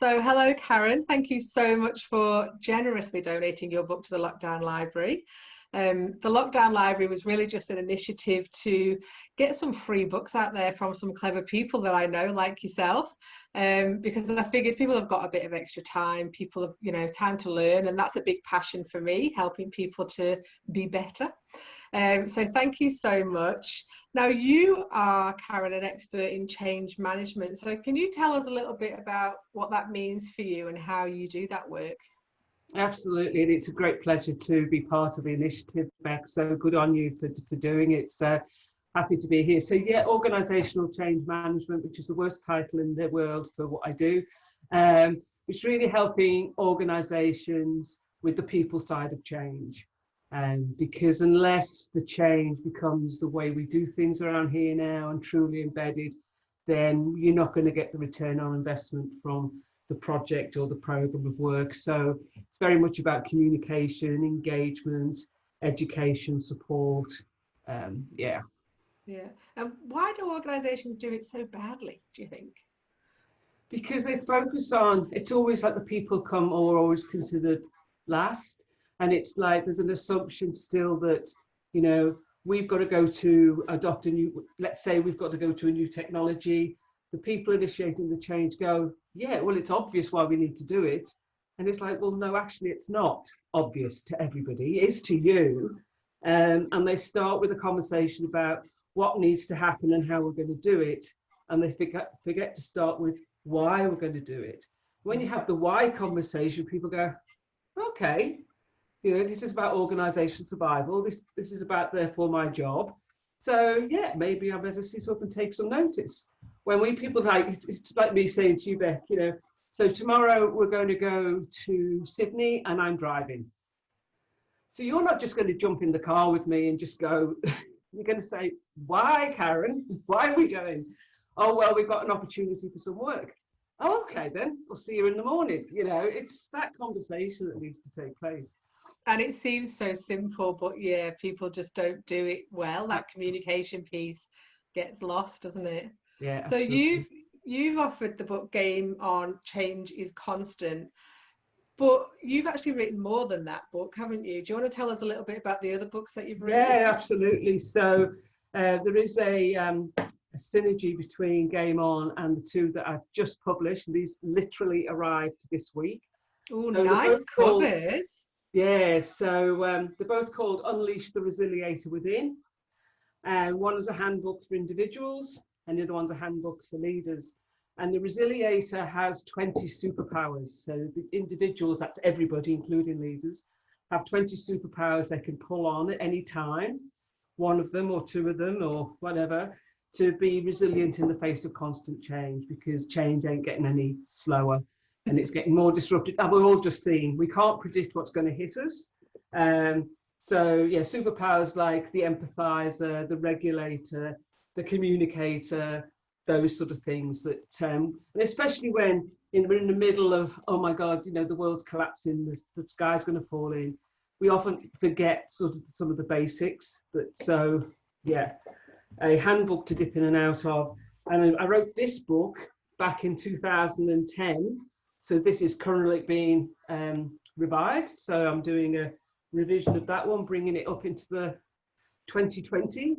So, hello, Karen. Thank you so much for generously donating your book to the Lockdown Library. The Lockdown Library was really just an initiative to get some free books out there from some clever people that I know, like yourself, because I figured people have got a bit of extra time, people have, time to learn, and that's a big passion for me, helping people to be better. So thank you so much. Now, you are, Karen, an expert in change management. So can you tell us a little bit about what that means for you and how you do that work? Absolutely, and it's a great pleasure to be part of the initiative, Beck. So good on you for doing it. So happy to be here. So yeah, organisational change management, which is the worst title in the world for what I do. It's really helping organisations with the people side of change. Because unless the change becomes the way we do things around here now and truly embedded, then you're not going to get the return on investment from the project or the program of work. So it's very much about communication, engagement, education, support. Yeah. And why do organisations do it so badly, do you think? Because they focus on, it's always like the people come or always considered last. And it's like there's an assumption still that, we've got to go to adopt a new, let's say we've got to go to a new technology. The people initiating the change go, yeah, well, it's obvious why we need to do it. And it's like, well, no, actually, it's not obvious to everybody. It is to you. And they start with a conversation about what needs to happen and how we're going to do it. And they forget to start with why we're going to do it. When you have the why conversation, people go, okay, this is about organisation survival. This is about, therefore, my job. So yeah, maybe I better sit up and take some notice. When people it's like me saying to you, Beck, so tomorrow we're going to go to Sydney and I'm driving. So you're not just going to jump in the car with me and just go, you're going to say, why, Karen? Why are we going? Oh, well, we've got an opportunity for some work. Oh, okay, then we'll see you in the morning. It's that conversation that needs to take place. And it seems so simple, but yeah, people just don't do it well. That communication piece gets lost, doesn't it? Yeah. So absolutely. you've offered the book Game On, Change is Constant, but you've actually written more than that book, haven't you? Do you want to tell us a little bit about the other books that you've written? Yeah, absolutely. So there is a synergy between Game On and the two that I've just published. These literally arrived this week. Oh, So nice covers. So they're both called Unleash the Resiliator Within. One is a handbook for individuals and the other one's a handbook for leaders. And the Resiliator has 20 superpowers. So the individuals, that's everybody, including leaders, have 20 superpowers they can pull on at any time, one of them or two of them or whatever, to be resilient in the face of constant change, because change ain't getting any slower. And it's getting more disrupted. And we're all just seeing, we can't predict what's going to hit us. So yeah, superpowers like the empathizer, the regulator, the communicator, those sort of things that, and especially when we're in the middle of, oh my God, the world's collapsing, the sky's going to fall in. We often forget sort of some of the basics. But so yeah, a handbook to dip in and out of. And I wrote this book back in 2010. So this is currently being revised. So I'm doing a revision of that one, bringing it up into the 2020.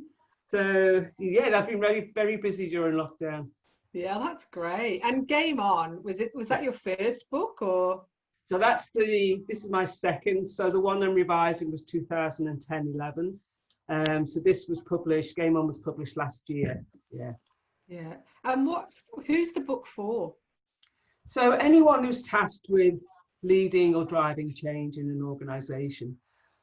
So yeah, I've been very, very busy during lockdown. Yeah, that's great. And Game On, was that your first book or? So this is my second. So the one I'm revising was 2010-11. So this was published, Game On was published last year. Yeah. Yeah. And who's the book for? So anyone who's tasked with leading or driving change in an organisation.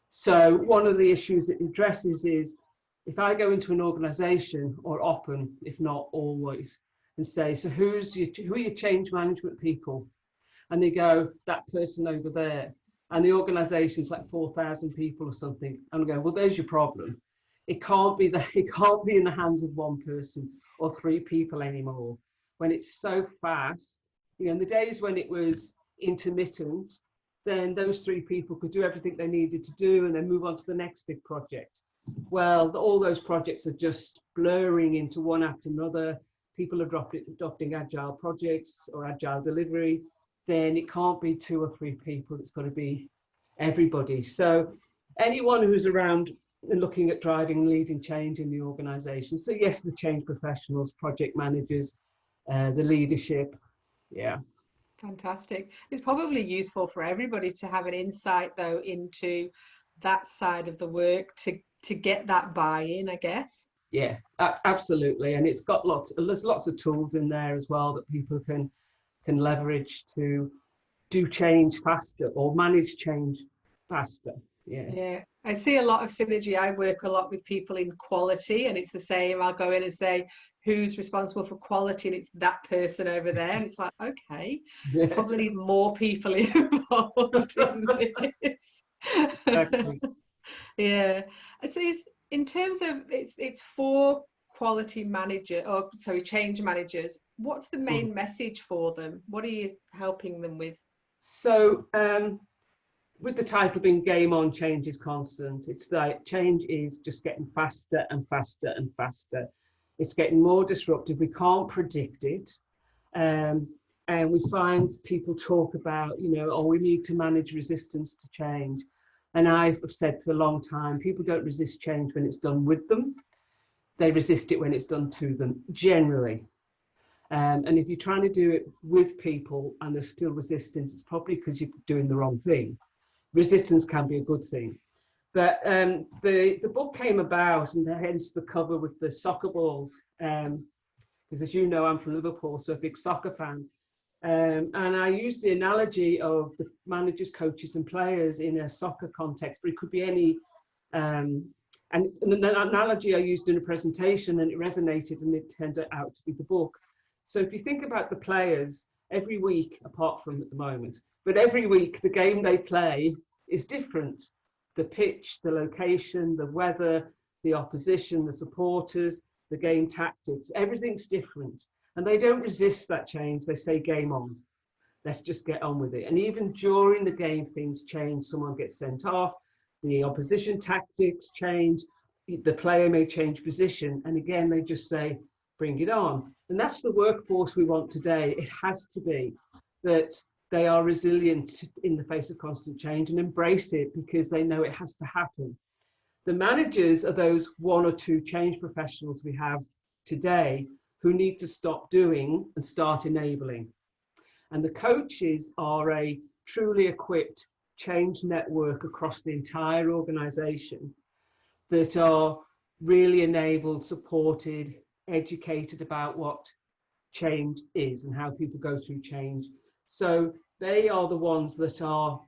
So one of the issues it addresses is, if I go into an organisation, or often, if not always, and say, so who are your change management people? And they go, that person over there. And the organisation's like 4,000 people or something. And I go, well, there's your problem. It can't be in the hands of one person or three people anymore. When it's so fast, in the days when it was intermittent, then those three people could do everything they needed to do and then move on to the next big project. Well, all those projects are just blurring into one after another. People are adopting agile projects or agile delivery. then it can't be 2 or 3 people. It's got to be everybody. So anyone who's around and looking at driving and leading change in the organisation. So yes, the change professionals, project managers, the leadership. Yeah. Fantastic. It's probably useful for everybody to have an insight though into that side of the work to get that buy-in, I guess. Yeah, absolutely. And it's got there's lots of tools in there as well that people can leverage to do change faster or manage change faster. Yeah, I see a lot of synergy. I work a lot with people in quality, and it's the same. I'll go in and say, who's responsible for quality? And it's that person over there. And it's like, okay, probably need more people involved in this. Exactly. Yeah. So in terms of it's for quality manager, or sorry, change managers, what's the main message for them? What are you helping them with? So with the title being Game On, Change is Constant, it's like change is just getting faster and faster and faster. It's getting more disruptive. We can't predict it. And we find people talk about, oh, we need to manage resistance to change. And I've said for a long time, people don't resist change when it's done with them. They resist it when it's done to them, generally. And if you're trying to do it with people and there's still resistance, it's probably because you're doing the wrong thing. Resistance can be a good thing. But the book came about, and hence the cover with the soccer balls, because as you know, I'm from Liverpool, so a big soccer fan. And I used the analogy of the managers, coaches and players in a soccer context, but it could be any, and the analogy I used in a presentation, and it resonated, and it turned out to be the book. So if you think about the players, every week, apart from at the moment, but every week the game they play is different. The pitch, the location, the weather, the opposition, the supporters, the game tactics, everything's different. And they don't resist that change. They say game on. Let's just get on with it. And even during the game, things change. Someone gets sent off, the opposition tactics change, the player may change position. And again, they just say, bring it on. And that's the workforce we want today. It has to be that they are resilient in the face of constant change and embrace it because they know it has to happen. The managers are those 1 or 2 change professionals we have today who need to stop doing and start enabling. And the coaches are a truly equipped change network across the entire organization that are really enabled, supported, educated about what change is and how people go through change. So they are the ones that are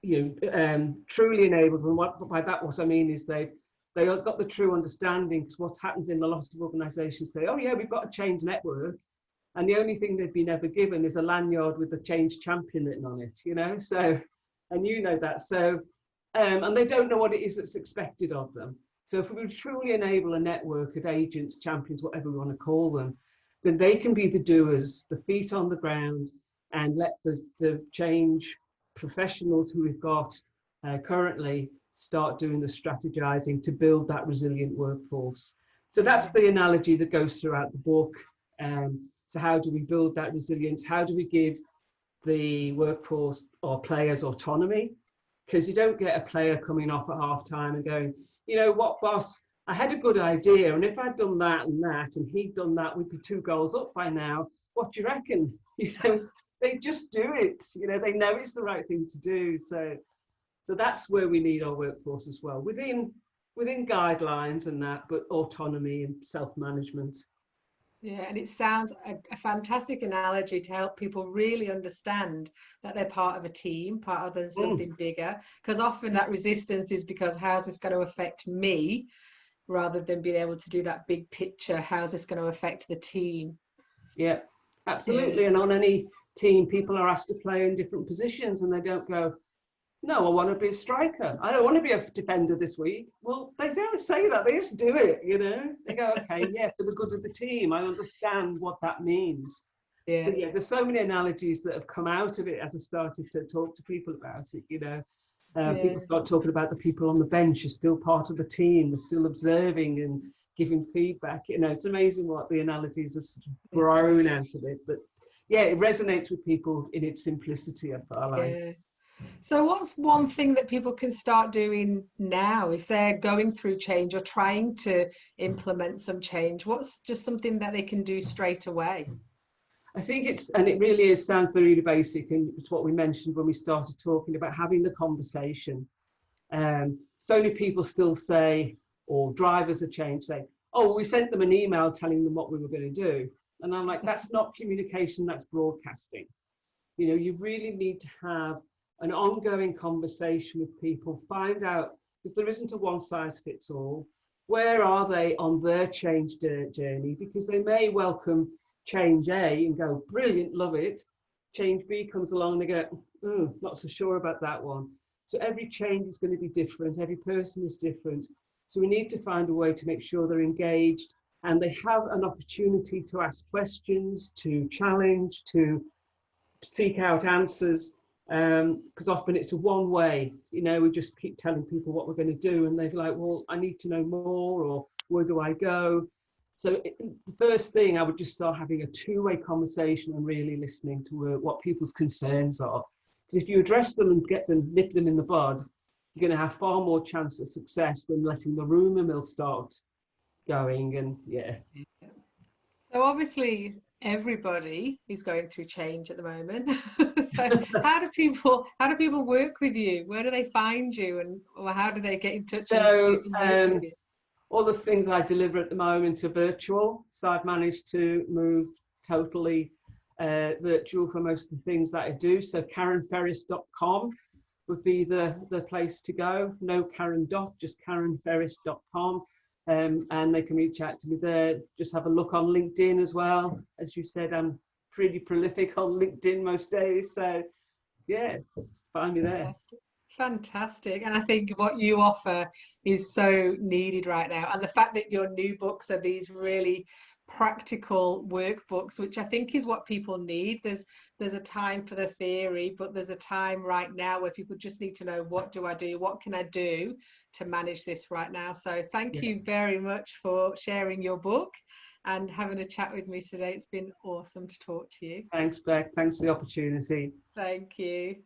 truly enabled. And by that what I mean is they have got the true understanding, because what happens in a lot of organizations say, oh yeah, we've got a change network, and the only thing they've been ever given is a lanyard with the change champion written on it, so, and that, so and they don't know what it is that's expected of them. So if we truly enable a network of agents, champions, whatever we want to call them, then they can be the doers, the feet on the ground, and let the change professionals who we've got currently start doing the strategizing to build that resilient workforce. So that's the analogy that goes throughout the book. So how do we build that resilience? How do we give the workforce or players autonomy? Because you don't get a player coming off at half time and going, you know what, boss, I had a good idea, and if I'd done that and he'd done that, we'd be 2 goals up by now. What do you reckon? They just do it. They know it's the right thing to do. So that's where we need our workforce as well, within guidelines and that, but autonomy and self-management. Yeah, and it sounds a fantastic analogy to help people really understand that they're part of a team, part of something bigger. Because often that resistance is because how's this going to affect me, rather than being able to do that big picture, how's this going to affect the team? Yeah, absolutely. And on any team, people are asked to play in different positions, and they don't go, no, I want to be a striker. I don't want to be a defender this week. Well, they don't say that. They just do it, They go, okay, yeah, for the good of the team. I understand what that means. Yeah. So, there's so many analogies that have come out of it as I started to talk to people about it, People start talking about the people on the bench are still part of the team. They're still observing and giving feedback. It's amazing what the analogies have grown out of it. But yeah, it resonates with people in its simplicity. I like. Yeah. So what's one thing that people can start doing now if they're going through change or trying to implement some change? What's just something that they can do straight away? I think and it really is, sounds really basic, and it's what we mentioned when we started talking about having the conversation. So many people still say, or drivers of change say, oh, we sent them an email telling them what we were going to do. And I'm like, that's not communication, that's broadcasting. You know, you really need to have an ongoing conversation with people, find out, because there isn't a one size fits all. Where are they on their change journey? Because they may welcome change A and go, brilliant, love it. Change B comes along and they go, not so sure about that one. So every change is going to be different. Every person is different. So we need to find a way to make sure they're engaged and they have an opportunity to ask questions, to challenge, to seek out answers, because often it's a one way. You know, we just keep telling people what we're going to do and they're like, well, I need to know more, or where do I go? So the first thing, I would just start having a two-way conversation and really listening to what people's concerns are. Because if you address them and nip them in the bud, you're going to have far more chance of success than letting the rumour mill start going. And yeah. So obviously everybody is going through change at the moment. So how do people work with you? Where do they find you, and or how do they get in touch and do So some work with you? all the things I deliver at the moment are virtual. So I've managed to move totally virtual for most of the things that I do. So karenferris.com would be the place to go. No Karen dot, just karenferris.com. And they can reach out to me there. Just have a look on LinkedIn as well. As you said, I'm pretty prolific on LinkedIn most days. So yeah, find me there. Fantastic. And I think what you offer is so needed right now. And the fact that your new books are these really practical workbooks, which I think is what people need. There's a time for the theory, but there's a time right now where people just need to know, what do I do? What can I do to manage this right now? So thank you very much for sharing your book and having a chat with me today. It's been awesome to talk to you. Thanks, Beck. Thanks for the opportunity. Thank you.